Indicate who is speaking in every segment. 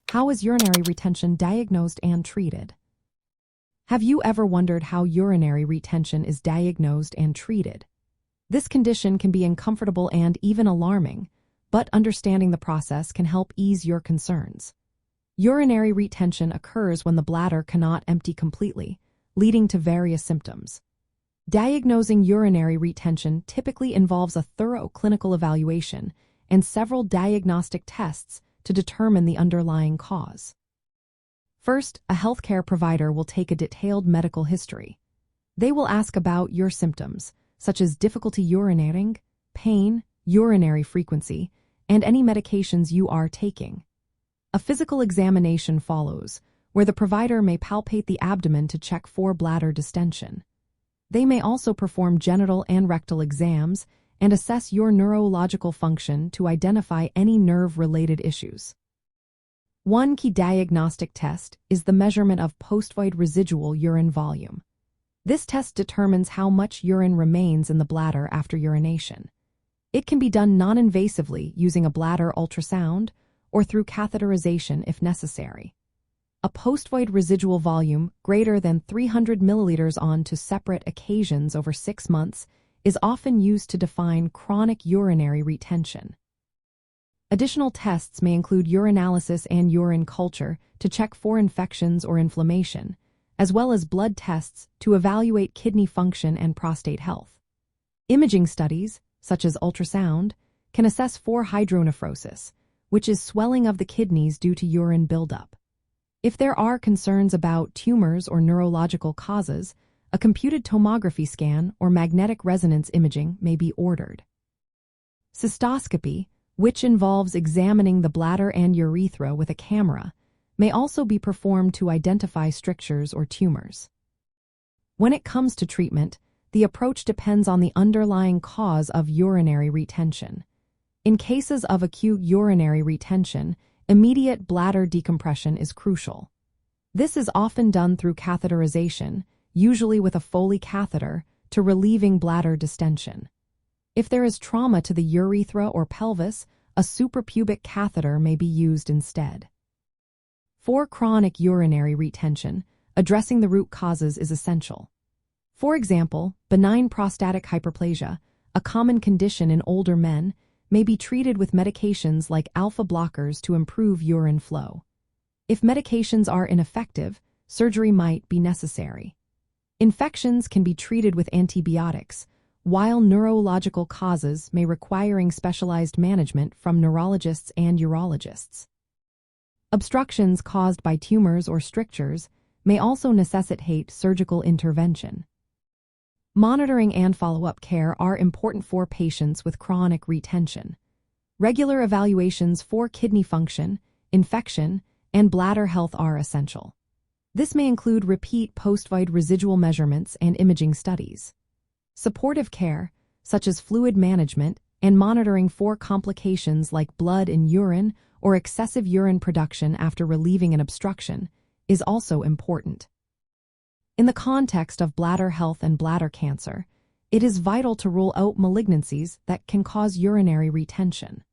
Speaker 1: How is urinary retention diagnosed and treated? Have you ever wondered how urinary retention is diagnosed and treated? This condition can be uncomfortable and even alarming, but understanding the process can help ease your concerns. Urinary retention occurs when the bladder cannot empty completely, leading to various symptoms. Diagnosing urinary retention typically involves a thorough clinical evaluation and several diagnostic tests to determine the underlying cause. First, a healthcare provider will take a detailed medical history. They will ask about your symptoms, such as difficulty urinating, pain, urinary frequency, and any medications you are taking. A physical examination follows, where the provider may palpate the abdomen to check for bladder distension. They may also perform genital and rectal exams and assess your neurological function to identify any nerve-related issues. One key diagnostic test is the measurement of postvoid residual urine volume. This test determines how much urine remains in the bladder after urination. It can be done non-invasively using a bladder ultrasound or through catheterization if necessary. A postvoid residual volume greater than 300 milliliters on to separate occasions over 6 months is often used to define chronic urinary retention. Additional tests may include urinalysis and urine culture to check for infections or inflammation, as well as blood tests to evaluate kidney function and prostate health. Imaging studies, such as ultrasound, can assess for hydronephrosis, which is swelling of the kidneys due to urine buildup. If there are concerns about tumors or neurological causes, a computed tomography scan or magnetic resonance imaging may be ordered. Cystoscopy, which involves examining the bladder and urethra with a camera, may also be performed to identify strictures or tumors. When it comes to treatment, the approach depends on the underlying cause of urinary retention. In cases of acute urinary retention, immediate bladder decompression is crucial. This is often done through catheterization, usually with a Foley catheter, to relieving bladder distension. If there is trauma to the urethra or pelvis, a suprapubic catheter may be used instead. For chronic urinary retention, addressing the root causes is essential. For example, benign prostatic hyperplasia, a common condition in older men, may be treated with medications like alpha blockers to improve urine flow. If medications are ineffective, surgery might be necessary. Infections can be treated with antibiotics, while neurological causes may require specialized management from neurologists and urologists. Obstructions caused by tumors or strictures may also necessitate surgical intervention. Monitoring and follow-up care are important for patients with chronic retention. Regular evaluations for kidney function, infection, and bladder health are essential. This may include repeat postvoid residual measurements and imaging studies. Supportive care, such as fluid management and monitoring for complications like blood in urine or excessive urine production after relieving an obstruction, is also important. In the context of bladder health and bladder cancer, it is vital to rule out malignancies that can cause urinary retention.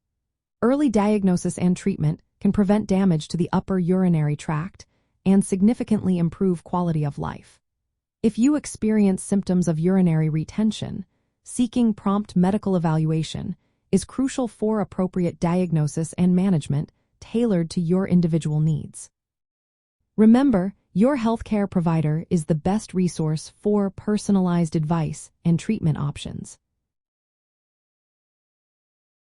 Speaker 1: Early diagnosis and treatment can prevent damage to the upper urinary tract and significantly improve quality of life. If you experience symptoms of urinary retention, seeking prompt medical evaluation is crucial for appropriate diagnosis and management tailored to your individual needs. Remember, your healthcare provider is the best resource for personalized advice and treatment options.